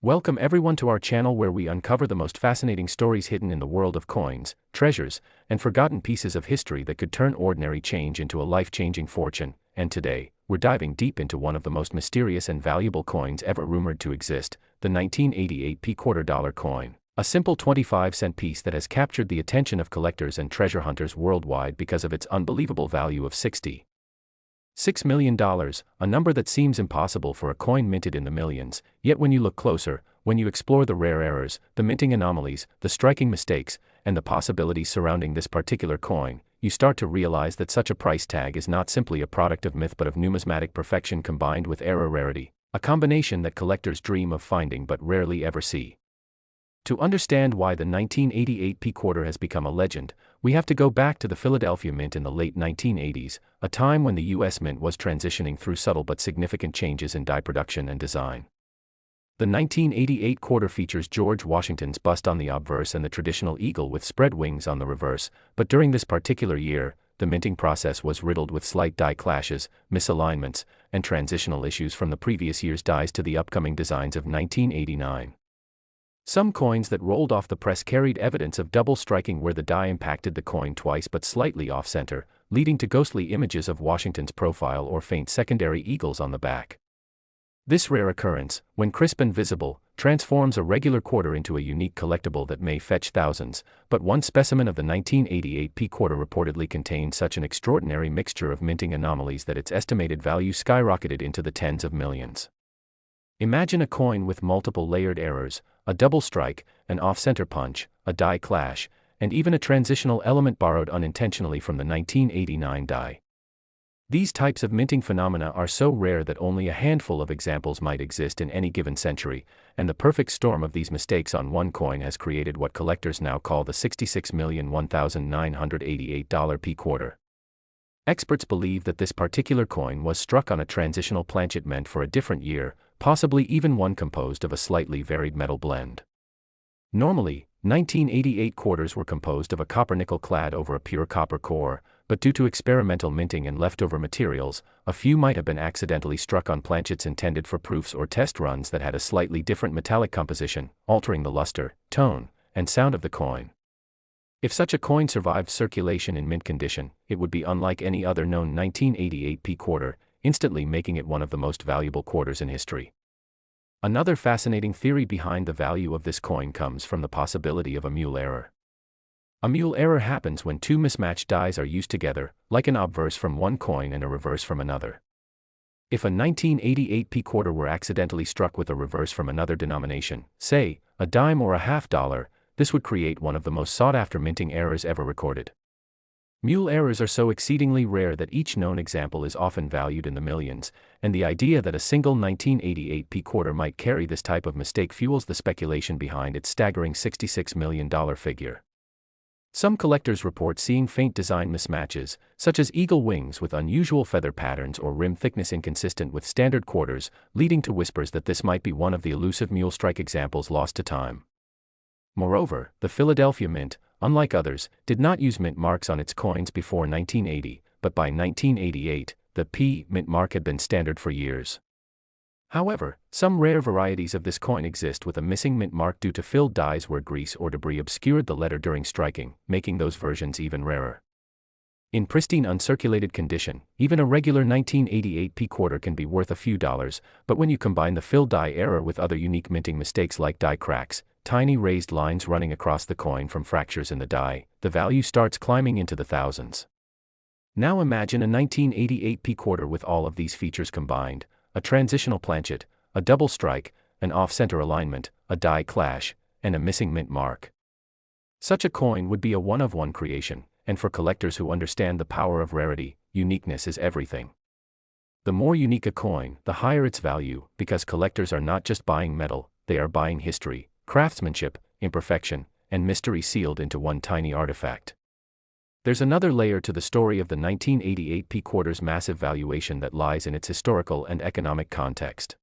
Welcome everyone to our channel where we uncover the most fascinating stories hidden in the world of coins, treasures, and forgotten pieces of history that could turn ordinary change into a life-changing fortune. And today, we're diving deep into one of the most mysterious and valuable coins ever rumored to exist, the 1988 quarter-dollar coin. A simple 25-cent piece that has captured the attention of collectors and treasure hunters worldwide because of its unbelievable value of $66 million, a number that seems impossible for a coin minted in the millions. Yet when you look closer, when you explore the rare errors, the minting anomalies, the striking mistakes, and the possibilities surrounding this particular coin, you start to realize that such a price tag is not simply a product of myth but of numismatic perfection combined with error rarity, a combination that collectors dream of finding but rarely ever see. To understand why the 1988 quarter has become a legend, we have to go back to the Philadelphia Mint in the late 1980s, a time when the U.S. Mint was transitioning through subtle but significant changes in die production and design. The 1988 quarter features George Washington's bust on the obverse and the traditional eagle with spread wings on the reverse, but during this particular year, the minting process was riddled with slight die clashes, misalignments, and transitional issues from the previous year's dies to the upcoming designs of 1989. Some coins that rolled off the press carried evidence of double striking where the die impacted the coin twice but slightly off-center, leading to ghostly images of Washington's profile or faint secondary eagles on the back. This rare occurrence, when crisp and visible, transforms a regular quarter into a unique collectible that may fetch thousands, but one specimen of the 1988 quarter reportedly contained such an extraordinary mixture of minting anomalies that its estimated value skyrocketed into the tens of millions. Imagine a coin with multiple layered errors, a double strike, an off-center punch, a die clash, and even a transitional element borrowed unintentionally from the 1989 die. These types of minting phenomena are so rare that only a handful of examples might exist in any given century, and the perfect storm of these mistakes on one coin has created what collectors now call the $66,001,988 quarter. Experts believe that this particular coin was struck on a transitional planchet meant for a different year, possibly even one composed of a slightly varied metal blend. Normally, 1988 quarters were composed of a copper-nickel clad over a pure copper core, but due to experimental minting and leftover materials, a few might have been accidentally struck on planchets intended for proofs or test runs that had a slightly different metallic composition, altering the luster, tone, and sound of the coin. If such a coin survived circulation in mint condition, it would be unlike any other known 1988 quarter, instantly making it one of the most valuable quarters in history. Another fascinating theory behind the value of this coin comes from the possibility of a mule error. A mule error happens when two mismatched dies are used together, like an obverse from one coin and a reverse from another. If a 1988 quarter were accidentally struck with a reverse from another denomination, say, a dime or a $50, this would create one of the most sought-after minting errors ever recorded. Mule errors are so exceedingly rare that each known example is often valued in the millions, and the idea that a single 1988 quarter might carry this type of mistake fuels the speculation behind its staggering $66 million figure. Some collectors report seeing faint design mismatches, such as eagle wings with unusual feather patterns or rim thickness inconsistent with standard quarters, leading to whispers that this might be one of the elusive mule strike examples lost to time. Moreover, the Philadelphia Mint, unlike others, did not use mint marks on its coins before 1980, but by 1988, the P mint mark had been standard for years. However, some rare varieties of this coin exist with a missing mint mark due to filled dies where grease or debris obscured the letter during striking, making those versions even rarer. In pristine uncirculated condition, even a regular 1988 quarter can be worth a few dollars, but when you combine the filled die error with other unique minting mistakes like die cracks, tiny raised lines running across the coin from fractures in the die, the value starts climbing into the thousands. Now imagine a 1988 quarter with all of these features combined: a transitional planchet, a double strike, an off-center alignment, a die clash, and a missing mint mark. Such a coin would be a one-of-one creation, and for collectors who understand the power of rarity, uniqueness is everything. The more unique a coin, the higher its value, because collectors are not just buying metal, they are buying history, craftsmanship, imperfection, and mystery sealed into one tiny artifact. There's another layer to the story of the 1988 quarter's massive valuation that lies in its historical and economic context.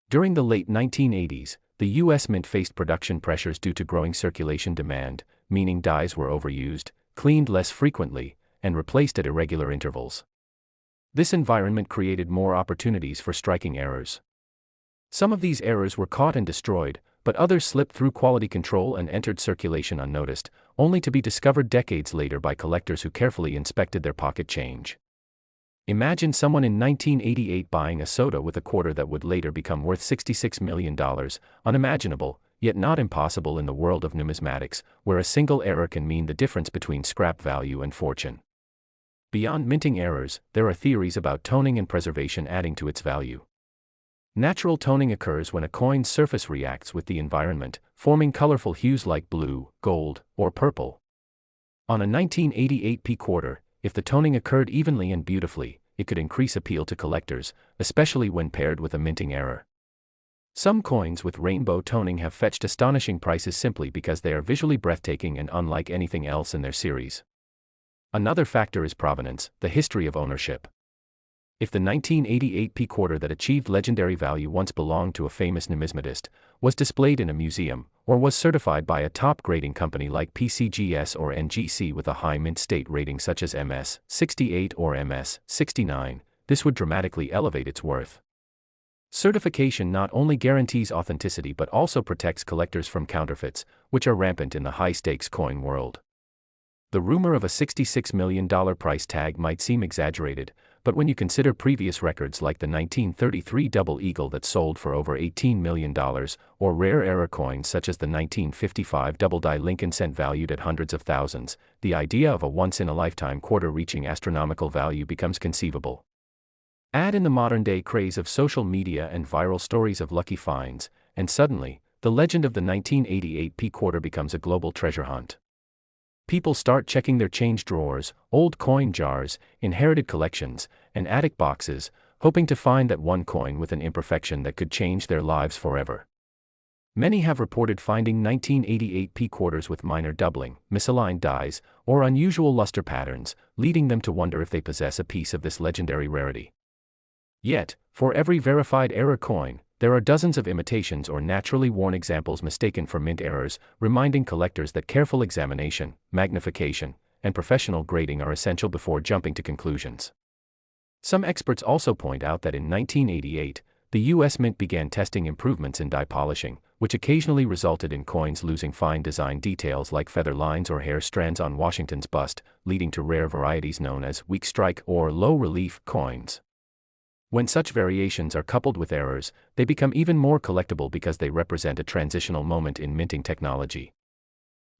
During the late 1980s, the U.S. Mint faced production pressures due to growing circulation demand, meaning dies were overused, cleaned less frequently, and replaced at irregular intervals. This environment created more opportunities for striking errors. Some of these errors were caught and destroyed, but others slipped through quality control and entered circulation unnoticed, only to be discovered decades later by collectors who carefully inspected their pocket change. Imagine someone in 1988 buying a soda with a quarter that would later become worth $66 million, unimaginable, yet not impossible in the world of numismatics, where a single error can mean the difference between scrap value and fortune. Beyond minting errors, there are theories about toning and preservation adding to its value. Natural toning occurs when a coin's surface reacts with the environment, forming colorful hues like blue, gold, or purple. On a 1988 p quarter, if the toning occurred evenly and beautifully, it could increase appeal to collectors, especially when paired with a minting error. Some coins with rainbow toning have fetched astonishing prices simply because they are visually breathtaking and unlike anything else in their series. Another factor is provenance, the history of ownership. If the 1988 p quarter that achieved legendary value once belonged to a famous numismatist, was displayed in a museum, or was certified by a top grading company like PCGS or NGC with a high mint state rating such as MS 68 or MS 69, this would dramatically elevate its worth. Certification not only guarantees authenticity but also protects collectors from counterfeits, which are rampant in the high-stakes coin world. The rumor of a $66 million price tag might seem exaggerated, but when you consider previous records like the 1933 Double Eagle that sold for over $18 million, or rare era coins such as the 1955 Double Die Lincoln Cent valued at hundreds of thousands, the idea of a once-in-a-lifetime quarter reaching astronomical value becomes conceivable. Add in the modern-day craze of social media and viral stories of lucky finds, and suddenly, the legend of the 1988 p quarter becomes a global treasure hunt. People start checking their change drawers, old coin jars, inherited collections, and attic boxes, hoping to find that one coin with an imperfection that could change their lives forever. Many have reported finding 1988 p quarters with minor doubling, misaligned dies, or unusual luster patterns, leading them to wonder if they possess a piece of this legendary rarity. Yet, for every verified error coin, there are dozens of imitations or naturally worn examples mistaken for mint errors, reminding collectors that careful examination, magnification, and professional grading are essential before jumping to conclusions. Some experts also point out that in 1988, the U.S. Mint began testing improvements in die polishing, which occasionally resulted in coins losing fine design details like feather lines or hair strands on Washington's bust, leading to rare varieties known as weak strike or low relief coins. When such variations are coupled with errors, they become even more collectible because they represent a transitional moment in minting technology.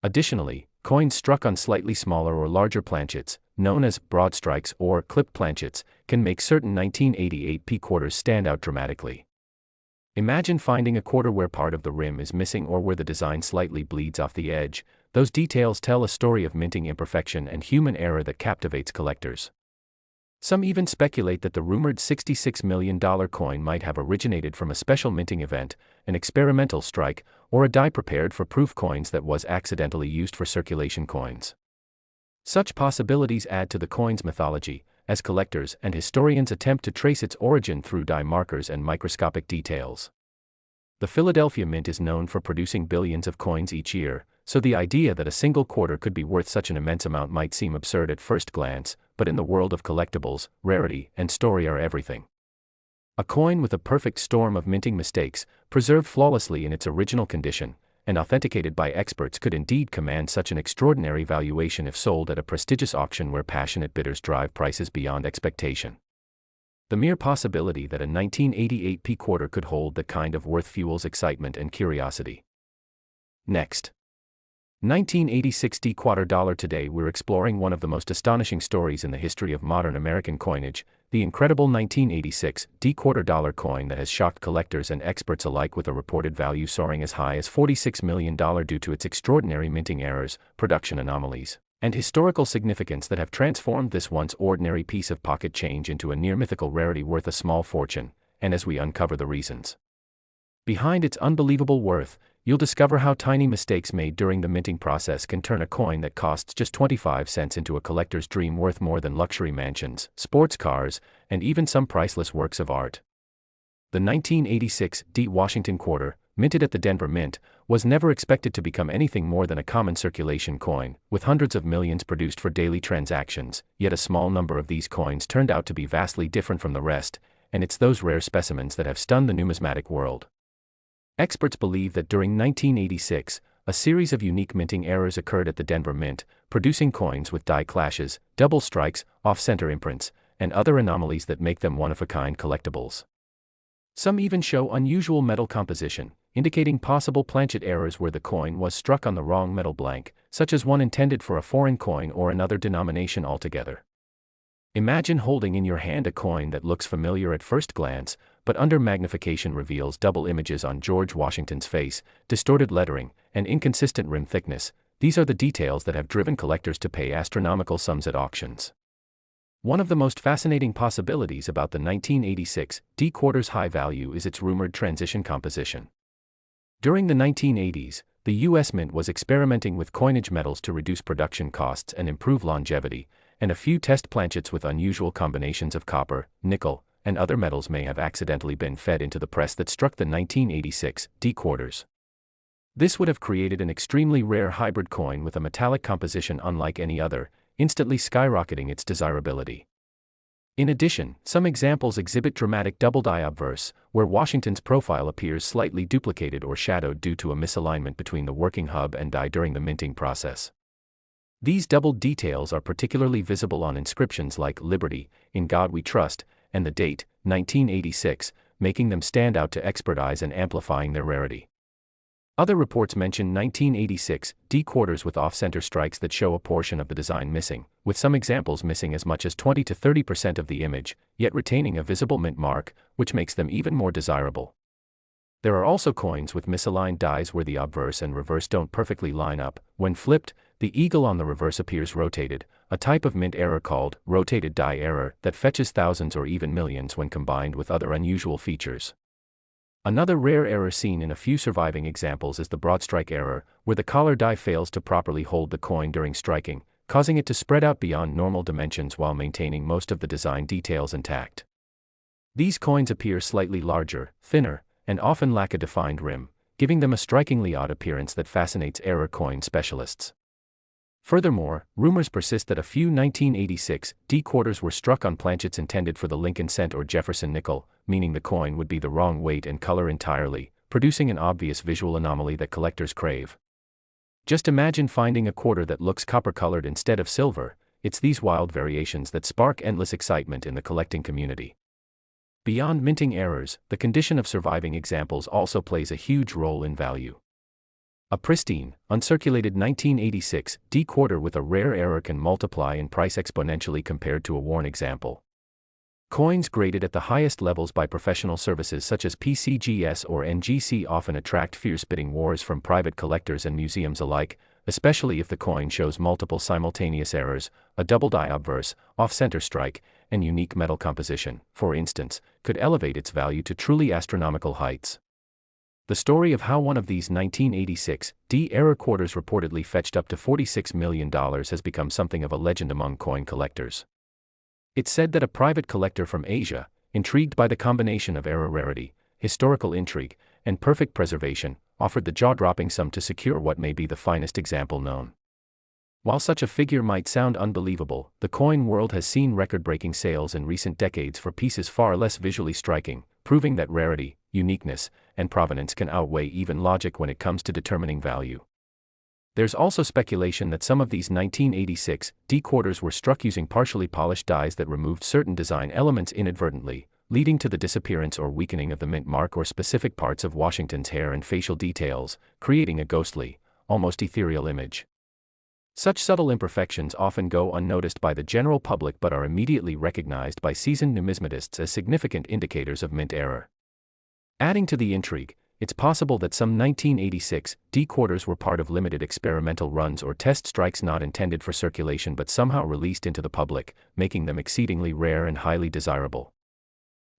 Additionally, coins struck on slightly smaller or larger planchets, known as broad strikes or clipped planchets, can make certain 1988 p quarters stand out dramatically. Imagine finding a quarter where part of the rim is missing or where the design slightly bleeds off the edge. Those details tell a story of minting imperfection and human error that captivates collectors. Some even speculate that the rumored $66 million coin might have originated from a special minting event, an experimental strike, or a die prepared for proof coins that was accidentally used for circulation coins. Such possibilities add to the coin's mythology, as collectors and historians attempt to trace its origin through die markers and microscopic details. The Philadelphia Mint is known for producing billions of coins each year, so the idea that a single quarter could be worth such an immense amount might seem absurd at first glance, but in the world of collectibles, rarity and story are everything. A coin with a perfect storm of minting mistakes, preserved flawlessly in its original condition, and authenticated by experts could indeed command such an extraordinary valuation if sold at a prestigious auction where passionate bidders drive prices beyond expectation. The mere possibility that a 1988 p quarter could hold that kind of worth fuels excitement and curiosity. Next. 1986 D quarter dollar. Today we're exploring one of the most astonishing stories in the history of modern American coinage, the incredible 1986 D quarter dollar coin that has shocked collectors and experts alike with a reported value soaring as high as $46 million due to its extraordinary minting errors, production anomalies, and historical significance that have transformed this once ordinary piece of pocket change into a near-mythical rarity worth a small fortune, and as we uncover the reasons behind its unbelievable worth, you'll discover how tiny mistakes made during the minting process can turn a coin that costs just 25 cents into a collector's dream worth more than luxury mansions, sports cars, and even some priceless works of art. The 1986 D Washington Quarter, minted at the Denver Mint, was never expected to become anything more than a common circulation coin, with hundreds of millions produced for daily transactions, yet a small number of these coins turned out to be vastly different from the rest, and it's those rare specimens that have stunned the numismatic world. Experts believe that during 1986, a series of unique minting errors occurred at the Denver Mint, producing coins with die clashes, double strikes, off-center imprints, and other anomalies that make them one-of-a-kind collectibles. Some even show unusual metal composition, indicating possible planchet errors where the coin was struck on the wrong metal blank, such as one intended for a foreign coin or another denomination altogether. Imagine holding in your hand a coin that looks familiar at first glance, but under magnification reveals double images on George Washington's face, distorted lettering, and inconsistent rim thickness. These are the details that have driven collectors to pay astronomical sums at auctions. One of the most fascinating possibilities about the 1986 D quarter's high value is its rumored transition composition. During the 1980s, the U.S. Mint was experimenting with coinage metals to reduce production costs and improve longevity, and a few test planchets with unusual combinations of copper, nickel, and other metals may have accidentally been fed into the press that struck the 1986 D quarters. This would have created an extremely rare hybrid coin with a metallic composition unlike any other, instantly skyrocketing its desirability. In addition, some examples exhibit dramatic double-die obverse, where Washington's profile appears slightly duplicated or shadowed due to a misalignment between the working hub and die during the minting process. These doubled details are particularly visible on inscriptions like "Liberty, in God We Trust," and the date, 1986, making them stand out to expert eyes and amplifying their rarity. Other reports mention 1986 D quarters with off-center strikes that show a portion of the design missing, with some examples missing as much as 20 to 30% of the image, yet retaining a visible mint mark, which makes them even more desirable. There are also coins with misaligned dies where the obverse and reverse don't perfectly line up. When flipped, the eagle on the reverse appears rotated, a type of mint error called rotated die error that fetches thousands or even millions when combined with other unusual features. Another rare error seen in a few surviving examples is the broadstrike error, where the collar die fails to properly hold the coin during striking, causing it to spread out beyond normal dimensions while maintaining most of the design details intact. These coins appear slightly larger, thinner, and often lack a defined rim, giving them a strikingly odd appearance that fascinates error coin specialists. Furthermore, rumors persist that a few 1986 D quarters were struck on planchets intended for the Lincoln cent or Jefferson nickel, meaning the coin would be the wrong weight and color entirely, producing an obvious visual anomaly that collectors crave. Just imagine finding a quarter that looks copper-colored instead of silver. It's these wild variations that spark endless excitement in the collecting community. Beyond minting errors, the condition of surviving examples also plays a huge role in value. A pristine, uncirculated 1986 D quarter with a rare error can multiply in price exponentially compared to a worn example. Coins graded at the highest levels by professional services such as PCGS or NGC often attract fierce bidding wars from private collectors and museums alike, especially if the coin shows multiple simultaneous errors, a double die obverse, off-center strike, and unique metal composition, for instance, could elevate its value to truly astronomical heights. The story of how one of these 1986 D error quarters reportedly fetched up to $46 million has become something of a legend among coin collectors. It's said that a private collector from Asia, intrigued by the combination of error rarity, historical intrigue, and perfect preservation, offered the jaw-dropping sum to secure what may be the finest example known. While such a figure might sound unbelievable, the coin world has seen record-breaking sales in recent decades for pieces far less visually striking, proving that rarity, uniqueness, and provenance can outweigh even logic when it comes to determining value. There's also speculation that some of these 1986 D quarters were struck using partially polished dies that removed certain design elements inadvertently, leading to the disappearance or weakening of the mint mark or specific parts of Washington's hair and facial details, creating a ghostly, almost ethereal image. Such subtle imperfections often go unnoticed by the general public but are immediately recognized by seasoned numismatists as significant indicators of mint error. Adding to the intrigue, it's possible that some 1986 D quarters were part of limited experimental runs or test strikes not intended for circulation but somehow released into the public, making them exceedingly rare and highly desirable.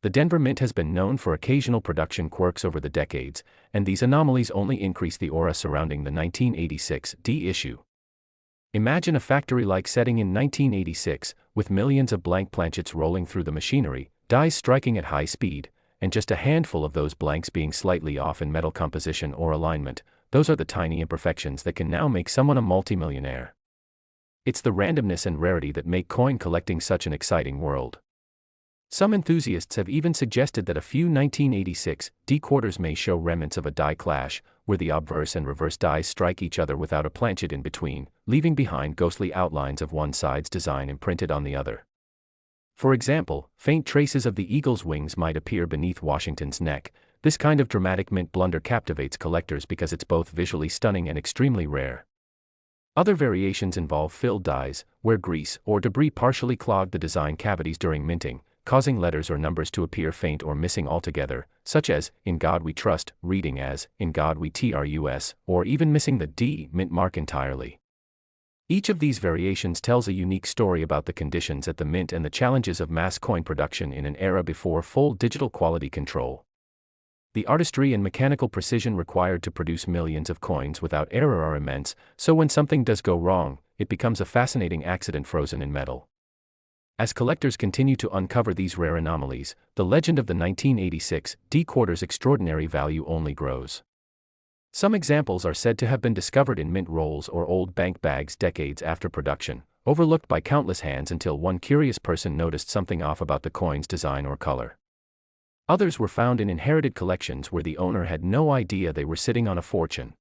The Denver Mint has been known for occasional production quirks over the decades, and these anomalies only increase the aura surrounding the 1986 D issue. Imagine a factory-like setting in 1986, with millions of blank planchets rolling through the machinery, dies striking at high speed, and just a handful of those blanks being slightly off in metal composition or alignment. Those are the tiny imperfections that can now make someone a multimillionaire. It's the randomness and rarity that make coin collecting such an exciting world. Some enthusiasts have even suggested that a few 1986 D quarters may show remnants of a die clash, where the obverse and reverse dies strike each other without a planchet in between, leaving behind ghostly outlines of one side's design imprinted on the other. For example, faint traces of the eagle's wings might appear beneath Washington's neck. This kind of dramatic mint blunder captivates collectors because it's both visually stunning and extremely rare. Other variations involve filled dies, where grease or debris partially clogged the design cavities during minting, causing letters or numbers to appear faint or missing altogether, such as, "In God We Trust," reading as, "In God We Trust," or even missing the D mint mark entirely. Each of these variations tells a unique story about the conditions at the mint and the challenges of mass coin production in an era before full digital quality control. The artistry and mechanical precision required to produce millions of coins without error are immense, so when something does go wrong, it becomes a fascinating accident frozen in metal. As collectors continue to uncover these rare anomalies, the legend of the 1986 D quarter's extraordinary value only grows. Some examples are said to have been discovered in mint rolls or old bank bags decades after production, overlooked by countless hands until one curious person noticed something off about the coin's design or color. Others were found in inherited collections where the owner had no idea they were sitting on a fortune.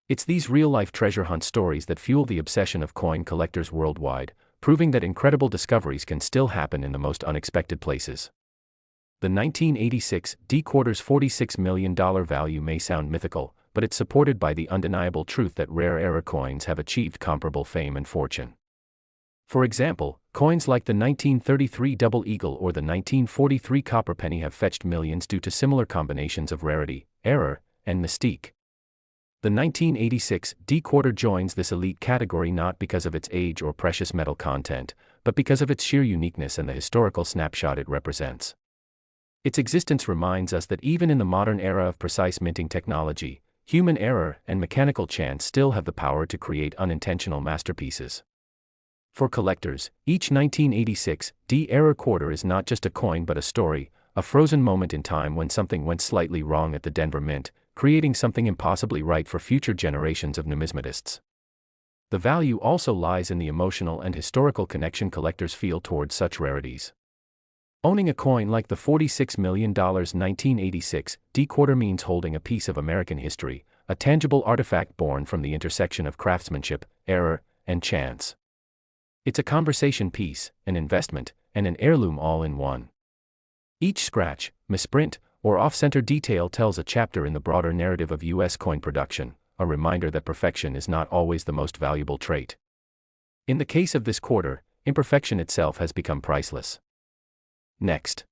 It's these real-life treasure hunt stories that fuel the obsession of coin collectors worldwide, proving that incredible discoveries can still happen in the most unexpected places. The 1986 D quarter's $46 million value may sound mythical, but it's supported by the undeniable truth that rare era coins have achieved comparable fame and fortune. For example, coins like the 1933 Double Eagle or the 1943 Copper Penny have fetched millions due to similar combinations of rarity, error, and mystique. The 1986 D quarter joins this elite category not because of its age or precious metal content, but because of its sheer uniqueness and the historical snapshot it represents. Its existence reminds us that even in the modern era of precise minting technology, human error and mechanical chance still have the power to create unintentional masterpieces. For collectors, each 1986 D era quarter is not just a coin but a story, a frozen moment in time when something went slightly wrong at the Denver Mint, creating something impossibly right for future generations of numismatists. The value also lies in the emotional and historical connection collectors feel towards such rarities. Owning a coin like the $46 million 1986 D quarter means holding a piece of American history, a tangible artifact born from the intersection of craftsmanship, error, and chance. It's a conversation piece, an investment, and an heirloom all in one. Each scratch, misprint, or off-center detail tells a chapter in the broader narrative of U.S. coin production, a reminder that perfection is not always the most valuable trait. In the case of this quarter, imperfection itself has become priceless. Next.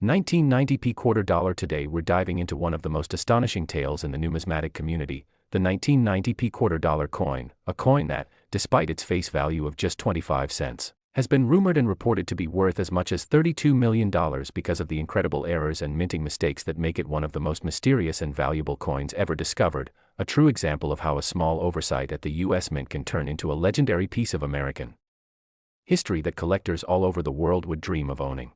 1990p quarter dollar. Today we're diving into one of the most astonishing tales in the numismatic community, the 1990p quarter dollar coin, a coin that, despite its face value of just 25 cents, has been rumored and reported to be worth as much as $32 million because of the incredible errors and minting mistakes that make it one of the most mysterious and valuable coins ever discovered, a true example of how a small oversight at the U.S. Mint can turn into a legendary piece of American history that collectors all over the world would dream of owning.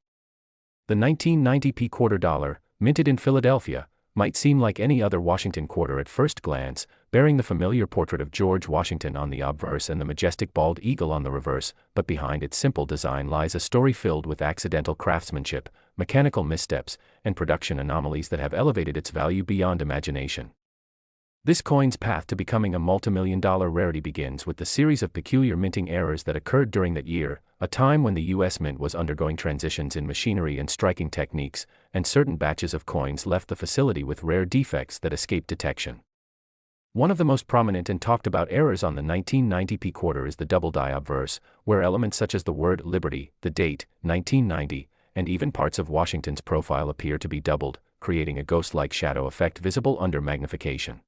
The 1990p quarter dollar, minted in Philadelphia, might seem like any other Washington quarter at first glance, bearing the familiar portrait of George Washington on the obverse and the majestic bald eagle on the reverse, but behind its simple design lies a story filled with accidental craftsmanship, mechanical missteps, and production anomalies that have elevated its value beyond imagination. This coin's path to becoming a multimillion-dollar rarity begins with the series of peculiar minting errors that occurred during that year, a time when the U.S. Mint was undergoing transitions in machinery and striking techniques, and certain batches of coins left the facility with rare defects that escaped detection. One of the most prominent and talked about errors on the 1990p quarter is the double die obverse, where elements such as the word Liberty, the date, 1990, and even parts of Washington's profile appear to be doubled, creating a ghost-like shadow effect visible under magnification.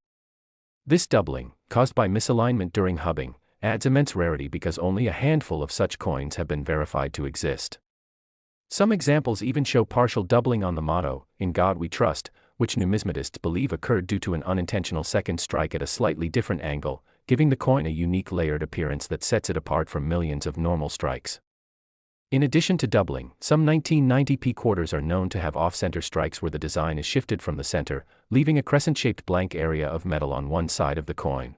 This doubling, caused by misalignment during hubbing, adds immense rarity because only a handful of such coins have been verified to exist. Some examples even show partial doubling on the motto, "In God We Trust," which numismatists believe occurred due to an unintentional second strike at a slightly different angle, giving the coin a unique layered appearance that sets it apart from millions of normal strikes. In addition to doubling, some 1990p quarters are known to have off-center strikes where the design is shifted from the center, leaving a crescent-shaped blank area of metal on one side of the coin.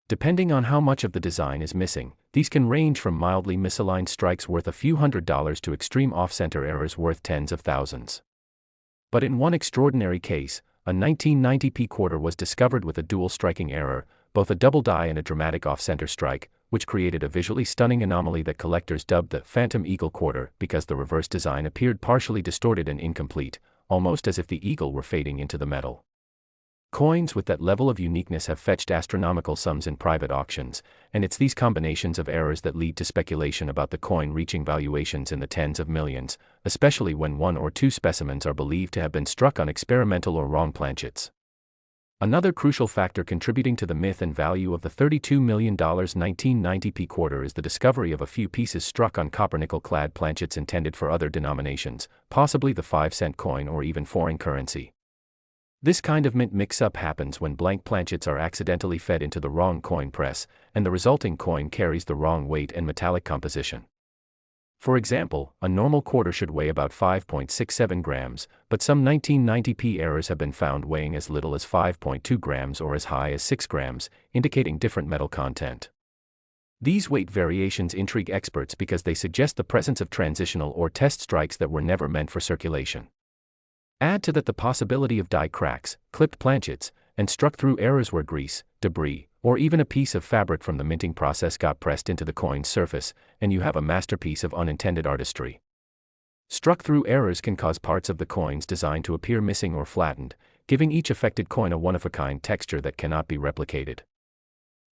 Depending on how much of the design is missing, These can range from mildly misaligned strikes worth a few $100s to extreme off-center errors worth tens of thousands. But in one extraordinary case, a 1990p quarter was discovered with a dual striking error, both a double die and a dramatic off-center strike, which created a visually stunning anomaly that collectors dubbed the Phantom Eagle quarter because the reverse design appeared partially distorted and incomplete, almost as if the eagle were fading into the metal. Coins with that level of uniqueness have fetched astronomical sums in private auctions, and it's these combinations of errors that lead to speculation about the coin reaching valuations in the tens of millions, especially when one or two specimens are believed to have been struck on experimental or wrong planchets. Another crucial factor contributing to the myth and value of the $32 million 1990p quarter is the discovery of a few pieces struck on copper-nickel clad planchets intended for other denominations, possibly the 5-cent coin or even foreign currency. This kind of mint mix-up happens when blank planchets are accidentally fed into the wrong coin press, and the resulting coin carries the wrong weight and metallic composition. For example, a normal quarter should weigh about 5.67 grams, but some 1990p errors have been found weighing as little as 5.2 grams or as high as 6 grams, indicating different metal content. These weight variations intrigue experts because they suggest the presence of transitional or test strikes that were never meant for circulation. Add to that the possibility of die cracks, clipped planchets, and struck-through errors where grease, debris, or even a piece of fabric from the minting process got pressed into the coin's surface, and you have a masterpiece of unintended artistry. Struck-through errors can cause parts of the coin's design to appear missing or flattened, giving each affected coin a one-of-a-kind texture that cannot be replicated.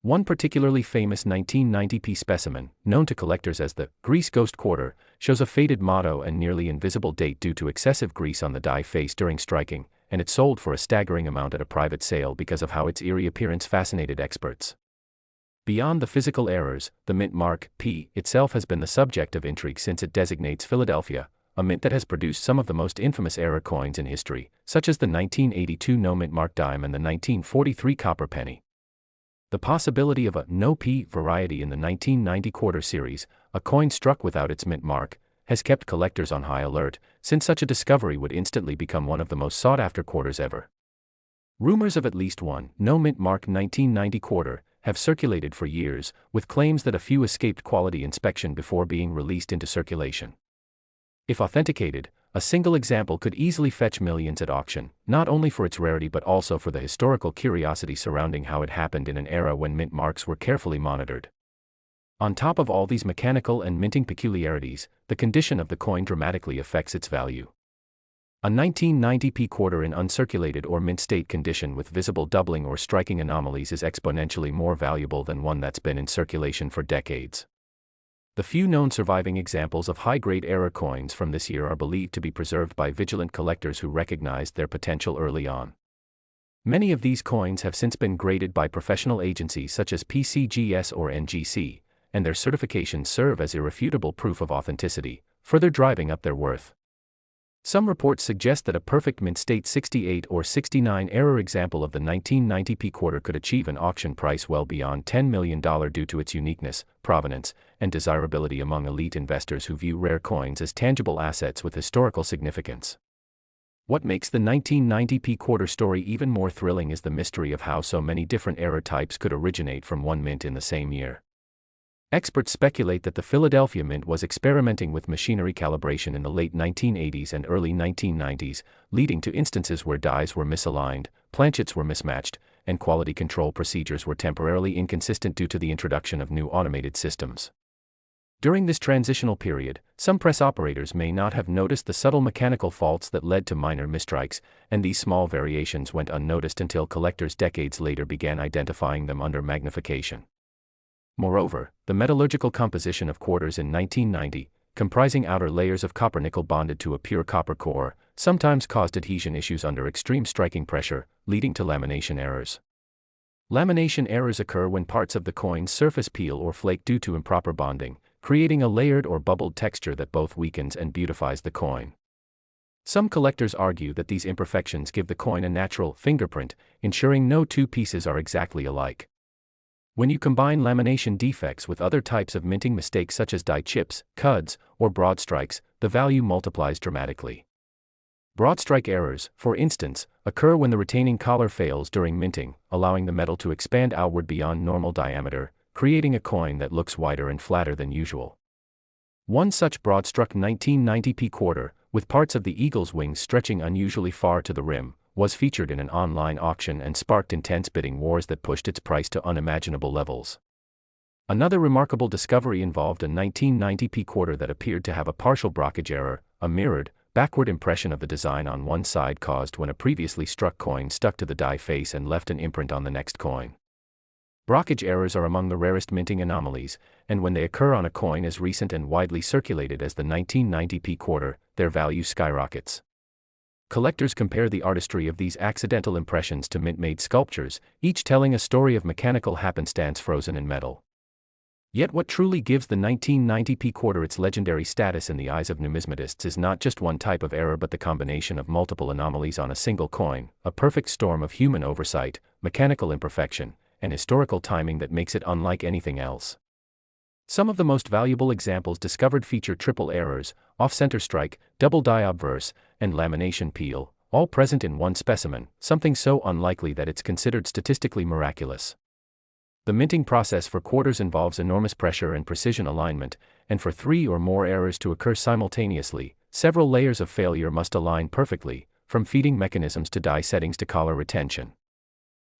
One particularly famous 1990p specimen, known to collectors as the Grease Ghost Quarter, shows a faded motto and nearly invisible date due to excessive grease on the die face during striking, and it sold for a staggering amount at a private sale because of how its eerie appearance fascinated experts. Beyond the physical errors, the mint mark, P, itself has been the subject of intrigue since it designates Philadelphia, a mint that has produced some of the most infamous error coins in history, such as the 1982 no mint mark dime and the 1943 copper penny. The possibility of a no-P variety in the 1990 quarter series, a coin struck without its mint mark, has kept collectors on high alert, since such a discovery would instantly become one of the most sought-after quarters ever. Rumors of at least one no mint mark 1990 quarter have circulated for years, with claims that a few escaped quality inspection before being released into circulation. If authenticated, a single example could easily fetch millions at auction, not only for its rarity but also for the historical curiosity surrounding how it happened in an era when mint marks were carefully monitored. On top of all these mechanical and minting peculiarities, the condition of the coin dramatically affects its value. A 1990p quarter in uncirculated or mint state condition with visible doubling or striking anomalies is exponentially more valuable than one that's been in circulation for decades. The few known surviving examples of high-grade error coins from this year are believed to be preserved by vigilant collectors who recognized their potential early on. Many of these coins have since been graded by professional agencies such as PCGS or NGC, and their certifications serve as irrefutable proof of authenticity, further driving up their worth. Some reports suggest that a perfect mint state 68 or 69 error example of the 1990p quarter could achieve an auction price well beyond $10 million due to its uniqueness, provenance, and desirability among elite investors who view rare coins as tangible assets with historical significance. What makes the 1990p quarter story even more thrilling is the mystery of how so many different error types could originate from one mint in the same year. Experts speculate that the Philadelphia Mint was experimenting with machinery calibration in the late 1980s and early 1990s, leading to instances where dies were misaligned, planchets were mismatched, and quality control procedures were temporarily inconsistent due to the introduction of new automated systems. During this transitional period, some press operators may not have noticed the subtle mechanical faults that led to minor misstrikes, and these small variations went unnoticed until collectors decades later began identifying them under magnification. Moreover, the metallurgical composition of quarters in 1990, comprising outer layers of copper-nickel bonded to a pure copper core, sometimes caused adhesion issues under extreme striking pressure, leading to lamination errors. Lamination errors occur when parts of the coin's surface peel or flake due to improper bonding, creating a layered or bubbled texture that both weakens and beautifies the coin. Some collectors argue that these imperfections give the coin a natural fingerprint, ensuring no two pieces are exactly alike. When you combine lamination defects with other types of minting mistakes such as die chips, cuds, or broad strikes, the value multiplies dramatically. Broad strike errors, for instance, occur when the retaining collar fails during minting, allowing the metal to expand outward beyond normal diameter, creating a coin that looks wider and flatter than usual. One such broad-struck 1990p quarter, with parts of the eagle's wings stretching unusually far to the rim, was featured in an online auction and sparked intense bidding wars that pushed its price to unimaginable levels. Another remarkable discovery involved a 1990p quarter that appeared to have a partial brockage error, a mirrored, backward impression of the design on one side caused when a previously struck coin stuck to the die face and left an imprint on the next coin. Brockage errors are among the rarest minting anomalies, and when they occur on a coin as recent and widely circulated as the 1990p quarter, their value skyrockets. Collectors compare the artistry of these accidental impressions to mint-made sculptures, each telling a story of mechanical happenstance frozen in metal. Yet what truly gives the 1990p quarter its legendary status in the eyes of numismatists is not just one type of error but the combination of multiple anomalies on a single coin, a perfect storm of human oversight, mechanical imperfection, and historical timing that makes it unlike anything else. Some of the most valuable examples discovered feature triple errors, off-center strike, double die obverse, and lamination peel, all present in one specimen, something so unlikely that it's considered statistically miraculous. The minting process for quarters involves enormous pressure and precision alignment, and for 3 or more errors to occur simultaneously, several layers of failure must align perfectly, from feeding mechanisms to die settings to collar retention.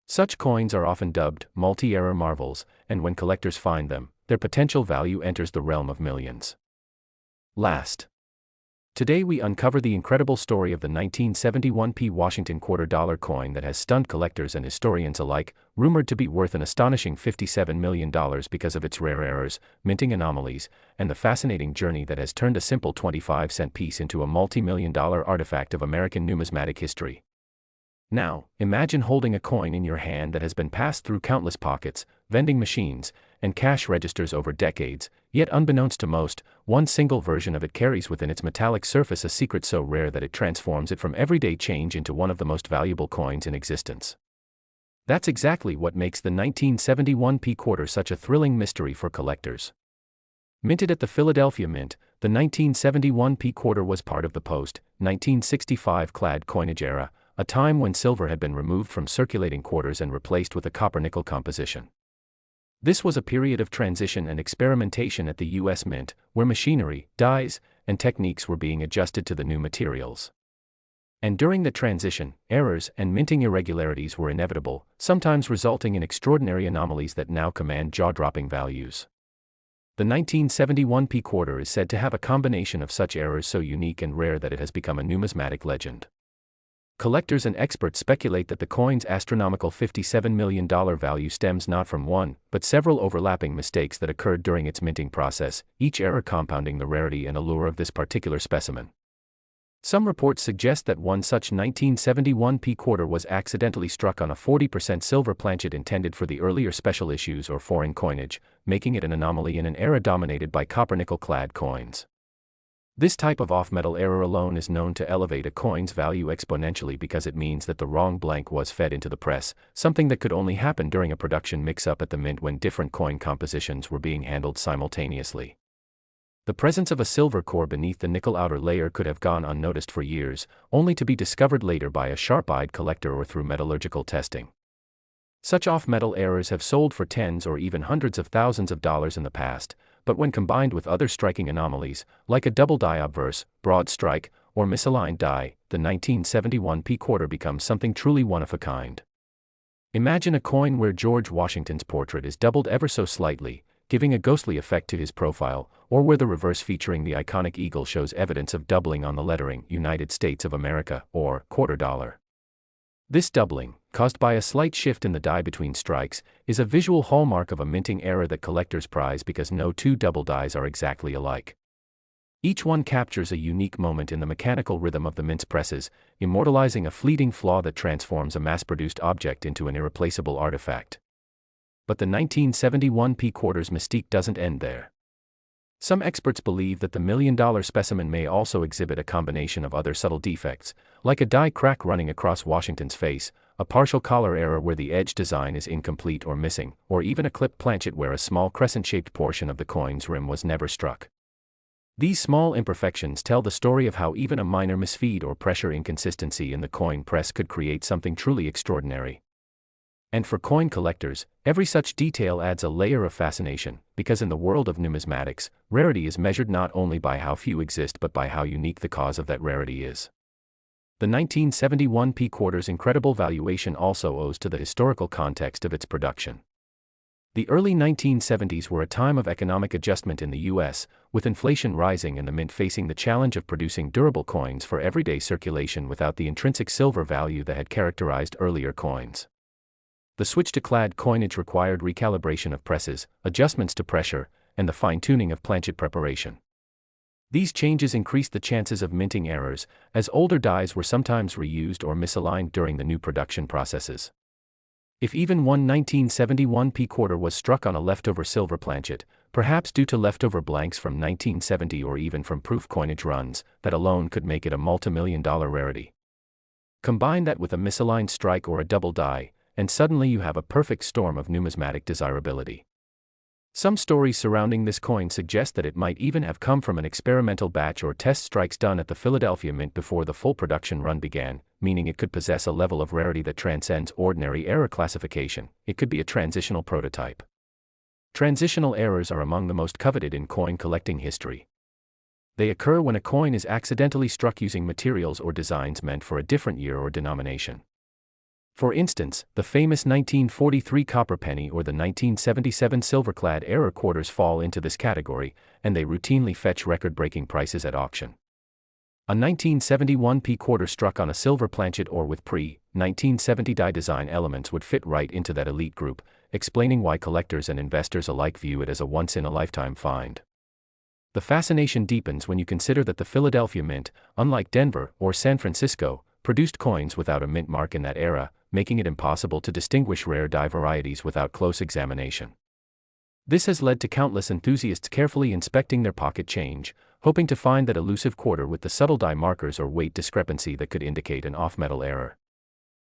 Such coins are often dubbed multi-error marvels, and when collectors find them, their potential value enters the realm of millions. Last. Today we uncover the incredible story of the 1971p Washington $quarter coin that has stunned collectors and historians alike, rumored to be worth an astonishing $57 million because of its rare errors, minting anomalies, and the fascinating journey that has turned a simple 25-cent piece into a multi-million-dollar artifact of American numismatic history. Now, imagine holding a coin in your hand that has been passed through countless pockets, vending machines, and cash registers over decades, yet unbeknownst to most, one single version of it carries within its metallic surface a secret so rare that it transforms it from everyday change into one of the most valuable coins in existence. That's exactly what makes the 1971p quarter such a thrilling mystery for collectors. Minted at the Philadelphia Mint, the 1971p quarter was part of the post-1965 Clad coinage era, a time when silver had been removed from circulating quarters and replaced with a copper-nickel composition. This was a period of transition and experimentation at the U.S. Mint, where machinery, dies, and techniques were being adjusted to the new materials. And during the transition, errors and minting irregularities were inevitable, sometimes resulting in extraordinary anomalies that now command jaw-dropping values. The 1971p quarter is said to have a combination of such errors so unique and rare that it has become a numismatic legend. Collectors and experts speculate that the coin's astronomical $57 million value stems not from one, but several overlapping mistakes that occurred during its minting process, each error compounding the rarity and allure of this particular specimen. Some reports suggest that one such 1971p quarter was accidentally struck on a 40% silver planchet intended for the earlier special issues or foreign coinage, making it an anomaly in an era dominated by copper-nickel clad coins. This type of off-metal error alone is known to elevate a coin's value exponentially because it means that the wrong blank was fed into the press, something that could only happen during a production mix-up at the mint when different coin compositions were being handled simultaneously. The presence of a silver core beneath the nickel outer layer could have gone unnoticed for years, only to be discovered later by a sharp-eyed collector or through metallurgical testing. Such off-metal errors have sold for tens or even hundreds of thousands of dollars in the past, but when combined with other striking anomalies, like a double die obverse, broad strike, or misaligned die, the 1971p quarter becomes something truly one of a kind. Imagine a coin where George Washington's portrait is doubled ever so slightly, giving a ghostly effect to his profile, or where the reverse featuring the iconic eagle shows evidence of doubling on the lettering United States of America, or quarter dollar. This doubling, caused by a slight shift in the die between strikes, is a visual hallmark of a minting error that collectors prize because no two double dies are exactly alike. Each one captures a unique moment in the mechanical rhythm of the mint's presses, immortalizing a fleeting flaw that transforms a mass-produced object into an irreplaceable artifact. But the 1971p quarter's mystique doesn't end there. Some experts believe that the million-dollar specimen may also exhibit a combination of other subtle defects, like a die crack running across Washington's face, a partial collar error where the edge design is incomplete or missing, or even a clipped planchet where a small crescent-shaped portion of the coin's rim was never struck. These small imperfections tell the story of how even a minor misfeed or pressure inconsistency in the coin press could create something truly extraordinary. And for coin collectors, every such detail adds a layer of fascination, because in the world of numismatics, rarity is measured not only by how few exist but by how unique the cause of that rarity is. The 1971 P quarter's incredible valuation also owes to the historical context of its production. The early 1970s were a time of economic adjustment in the US, with inflation rising and the mint facing the challenge of producing durable coins for everyday circulation without the intrinsic silver value that had characterized earlier coins. The switch to clad coinage required recalibration of presses, adjustments to pressure, and the fine-tuning of planchet preparation. These changes increased the chances of minting errors, as older dies were sometimes reused or misaligned during the new production processes. If even one 1971 P quarter was struck on a leftover silver planchet, perhaps due to leftover blanks from 1970 or even from proof coinage runs, that alone could make it a multi-million-dollar rarity. Combine that with a misaligned strike or a double die, and suddenly you have a perfect storm of numismatic desirability. Some stories surrounding this coin suggest that it might even have come from an experimental batch or test strikes done at the Philadelphia Mint before the full production run began, meaning it could possess a level of rarity that transcends ordinary error classification. It could be a transitional prototype. Transitional errors are among the most coveted in coin collecting history. They occur when a coin is accidentally struck using materials or designs meant for a different year or denomination. For instance, the famous 1943 copper penny or the 1977 silver-clad error quarters fall into this category, and they routinely fetch record-breaking prices at auction. A 1971 P quarter struck on a silver planchet or with pre-1970 die design elements would fit right into that elite group, explaining why collectors and investors alike view it as a once-in-a-lifetime find. The fascination deepens when you consider that the Philadelphia Mint, unlike Denver or San Francisco, produced coins without a mint mark in that era, making it impossible to distinguish rare die varieties without close examination. This has led to countless enthusiasts carefully inspecting their pocket change, hoping to find that elusive quarter with the subtle die markers or weight discrepancy that could indicate an off-metal error.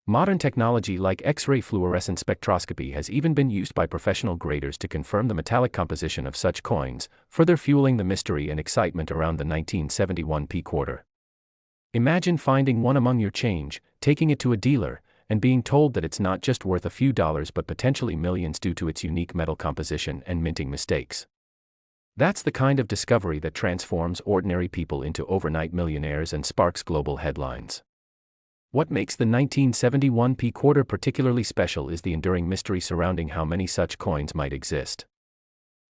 Modern technology like X-ray fluorescence spectroscopy has even been used by professional graders to confirm the metallic composition of such coins, further fueling the mystery and excitement around the 1971 P quarter. Imagine finding one among your change, taking it to a dealer, and being told that it's not just worth a few dollars but potentially millions due to its unique metal composition and minting mistakes. That's the kind of discovery that transforms ordinary people into overnight millionaires and sparks global headlines. What makes the 1971 P quarter particularly special is the enduring mystery surrounding how many such coins might exist.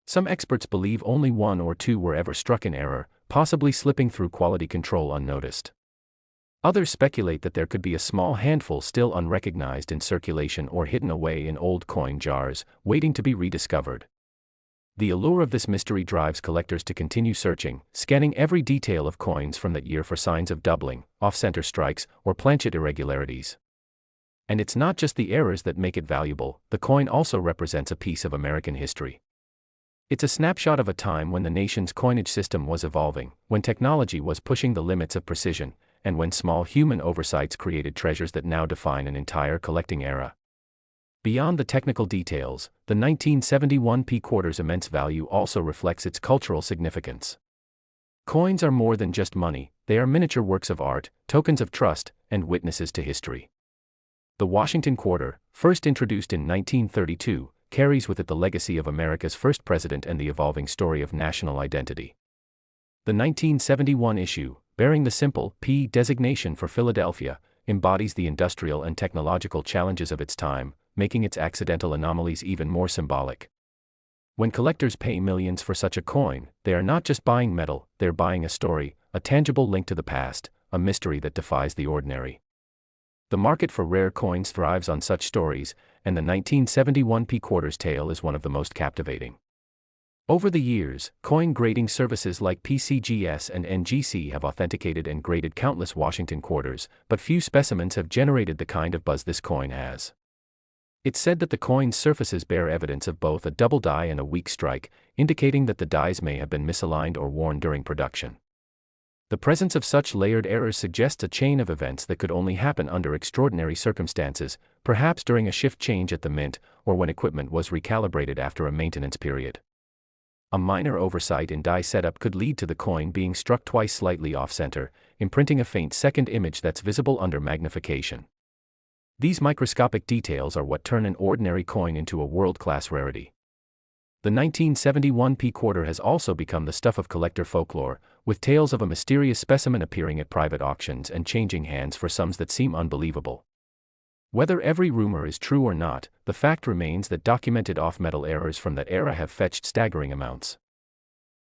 Some experts believe only one or two were ever struck in error, possibly slipping through quality control unnoticed. Others speculate that there could be a small handful still unrecognized in circulation or hidden away in old coin jars, waiting to be rediscovered. The allure of this mystery drives collectors to continue searching, scanning every detail of coins from that year for signs of doubling, off-center strikes, or planchet irregularities. And it's not just the errors that make it valuable, the coin also represents a piece of American history. It's a snapshot of a time when the nation's coinage system was evolving, when technology was pushing the limits of precision, and when small human oversights created treasures that now define an entire collecting era. Beyond the technical details, the 1971 P quarter's immense value also reflects its cultural significance. Coins are more than just money, they are miniature works of art, tokens of trust, and witnesses to history. The Washington quarter, first introduced in 1932, carries with it the legacy of America's first president and the evolving story of national identity. The 1971 issue, bearing the simple P designation for Philadelphia, embodies the industrial and technological challenges of its time, making its accidental anomalies even more symbolic. When collectors pay millions for such a coin, they are not just buying metal, they're buying a story, a tangible link to the past, a mystery that defies the ordinary. The market for rare coins thrives on such stories, and the 1971 P quarter's tale is one of the most captivating. Over the years, coin grading services like PCGS and NGC have authenticated and graded countless Washington quarters, but few specimens have generated the kind of buzz this coin has. It's said that the coin's surfaces bear evidence of both a double die and a weak strike, indicating that the dies may have been misaligned or worn during production. The presence of such layered errors suggests a chain of events that could only happen under extraordinary circumstances, perhaps during a shift change at the mint, or when equipment was recalibrated after a maintenance period. A minor oversight in die setup could lead to the coin being struck twice slightly off-center, imprinting a faint second image that's visible under magnification. These microscopic details are what turn an ordinary coin into a world-class rarity. The 1971 P quarter has also become the stuff of collector folklore, with tales of a mysterious specimen appearing at private auctions and changing hands for sums that seem unbelievable. Whether every rumor is true or not, the fact remains that documented off-metal errors from that era have fetched staggering amounts.